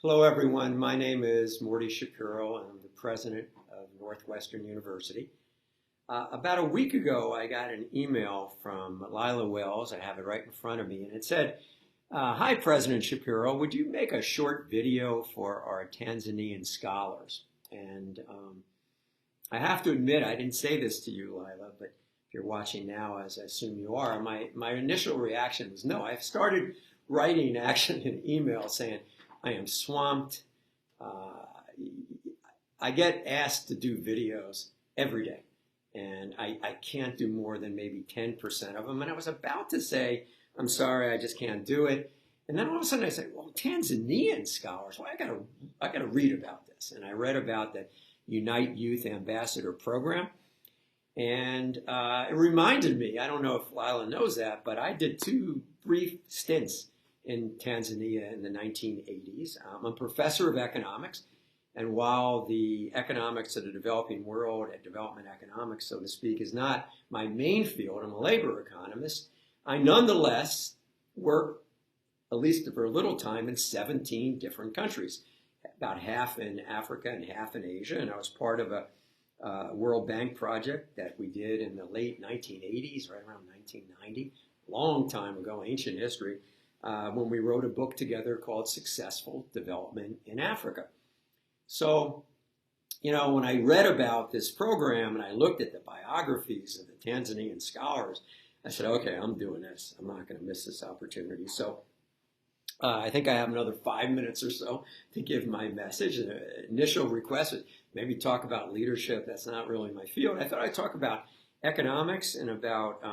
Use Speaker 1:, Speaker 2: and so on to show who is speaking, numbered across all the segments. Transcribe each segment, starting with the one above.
Speaker 1: Hello, everyone. My name is Morty Shapiro. I'm the president of Northwestern University. About a week ago, I got an email from Lila Wells. I have it right in front of me, and it said, "Hi, President Shapiro. Would you make a short video for our Tanzanian scholars?" And I have to admit, I didn't say this to you, Lila, but if you're watching now, as I assume you are, my initial reaction was no. I started writing actually an email saying, I am swamped. Uh, I get asked to do videos every day, and I can't do more than maybe 10% of them. And I was about to say, I'm sorry, I just can't do it. And then all of a sudden I said, well, Tanzanian scholars, well, I gotta read about this. And I read about the Unite Youth Ambassador Program. And it reminded me, I don't know if Lila knows that, but I did two brief stints in Tanzania in the 1980s. I'm a professor of economics, and while the economics of the developing world, development economics, so to speak, is not my main field, I'm a labor economist, I nonetheless work, at least for a little time, in 17 different countries, about half in Africa and half in Asia, and I was part of a World Bank project that we did in the late 1980s, right around 1990, long time ago, ancient history, when we wrote a book together called Successful Development in Africa. So, when I read about this program and I looked at the biographies of the Tanzanian scholars, I said, okay, I'm doing this. I'm not going to miss this opportunity. So I think I have another 5 minutes or so to give my message. The initial request was maybe talk about leadership. That's not really my field. I thought I'd talk about economics and about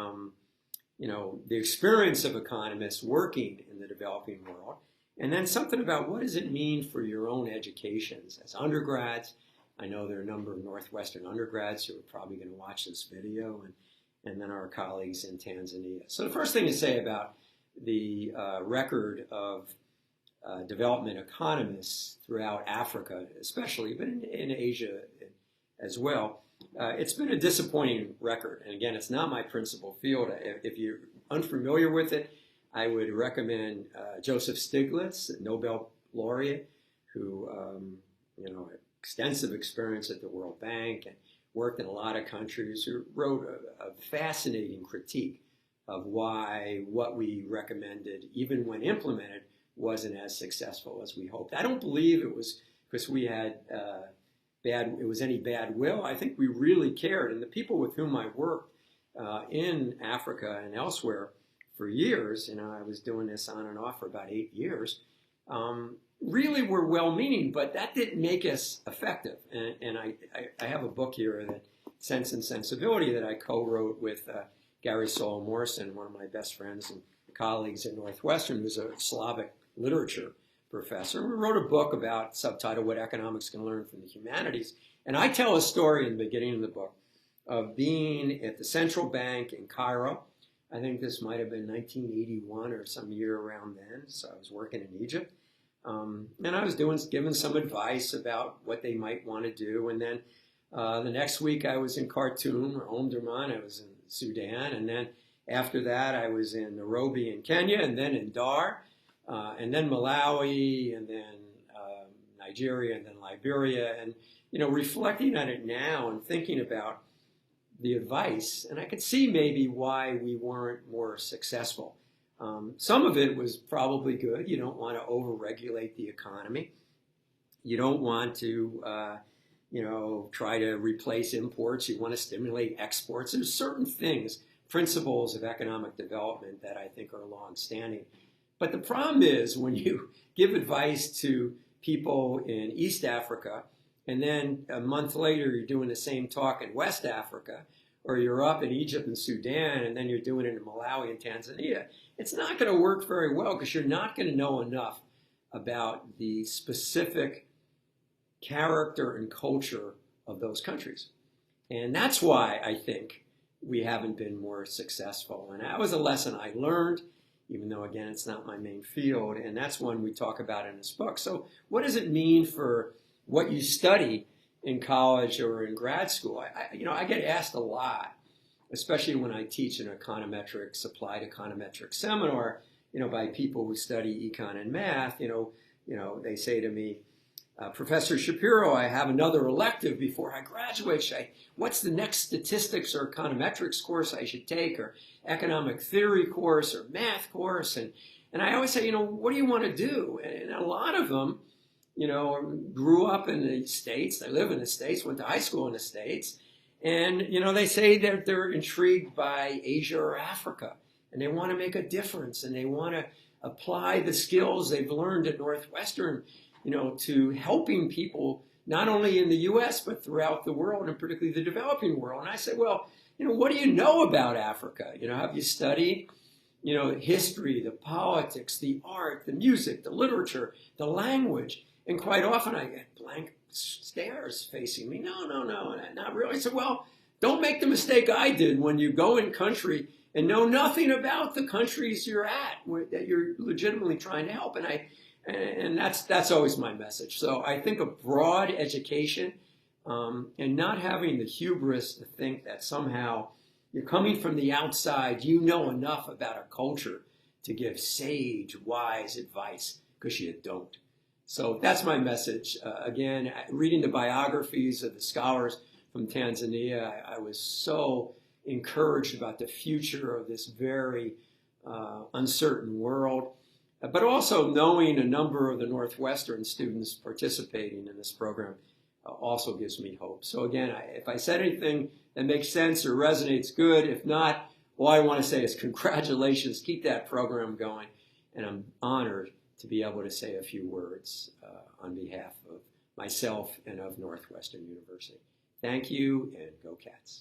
Speaker 1: the experience of economists working in the developing world, and then something about what does it mean for your own educations as undergrads. I know there are a number of Northwestern undergrads who are probably going to watch this video, and then our colleagues in Tanzania. So the first thing to say about the record of development economists throughout Africa, especially, but in Asia as well, it's been a disappointing record. And again, it's not my principal field. If you're unfamiliar with it, I would recommend Joseph Stiglitz, a Nobel laureate, who extensive experience at the World Bank and worked in a lot of countries, who wrote a fascinating critique of why what we recommended, even when implemented, wasn't as successful as we hoped. I don't believe it was because we had it was any bad will. I think we really cared, and the people with whom I worked in Africa and elsewhere for years, I was doing this on and off for about 8 years, really were well-meaning, but that didn't make us effective. And I have a book here, that Sense and Sensibility, that I co-wrote with Gary Sol Morrison, one of my best friends and colleagues at Northwestern, who's a Slavic literature professor. We wrote a book about, subtitled, What Economics Can Learn from the Humanities. And I tell a story in the beginning of the book of being at the central bank in Cairo. I think this might have been 1981 or some year around then. So I was working in Egypt. And I was giving some advice about what they might want to do. And then the next week I was in Khartoum, or Omdurman. I was in Sudan. And then after that I was in Nairobi in Kenya, and then in Dar. And then Malawi, and then Nigeria, and then Liberia, and reflecting on it now and thinking about the advice, and I could see maybe why we weren't more successful. Some of it was probably good. You don't want to overregulate the economy. You don't want to, try to replace imports. You want to stimulate exports. There's certain things, principles of economic development, that I think are long-standing. But the problem is when you give advice to people in East Africa, and then a month later you're doing the same talk in West Africa, or you're up in Egypt and Sudan, and then you're doing it in Malawi and Tanzania, it's not going to work very well, because you're not going to know enough about the specific character and culture of those countries. And that's why I think we haven't been more successful. And that was a lesson I learned, even though, again, it's not my main field, and that's one we talk about in this book. So what does it mean for what you study in college or in grad school? I get asked a lot, especially when I teach an econometrics, applied econometrics seminar, by people who study econ and math, they say to me, Professor Shapiro, I have another elective before I graduate. What's the next statistics or econometrics course I should take, or economic theory course, or math course? And I always say, what do you want to do? And a lot of them, grew up in the States. They live in the States, went to high school in the States. And, they say that they're intrigued by Asia or Africa. And they want to make a difference. And they want to apply the skills they've learned at Northwestern, to helping people, not only in the U.S., but throughout the world, and particularly the developing world. And I said, well, what do you know about Africa? Have you studied, the history, the politics, the art, the music, the literature, the language? And quite often I get blank stares facing me. No, not really. I said, well, don't make the mistake I did when you go in country and know nothing about the countries you're at, that you're legitimately trying to help. And that's always my message. So I think a broad education, and not having the hubris to think that somehow you're coming from the outside, you know enough about a culture to give sage, wise advice, because you don't. So that's my message. Again, reading the biographies of the scholars from Tanzania, I was so encouraged about the future of this very uncertain world. But also knowing a number of the Northwestern students participating in this program also gives me hope. So again, if I said anything that makes sense or resonates, good. If not, all I want to say is congratulations. Keep that program going. And I'm honored to be able to say a few words on behalf of myself and of Northwestern University. Thank you, and go Cats.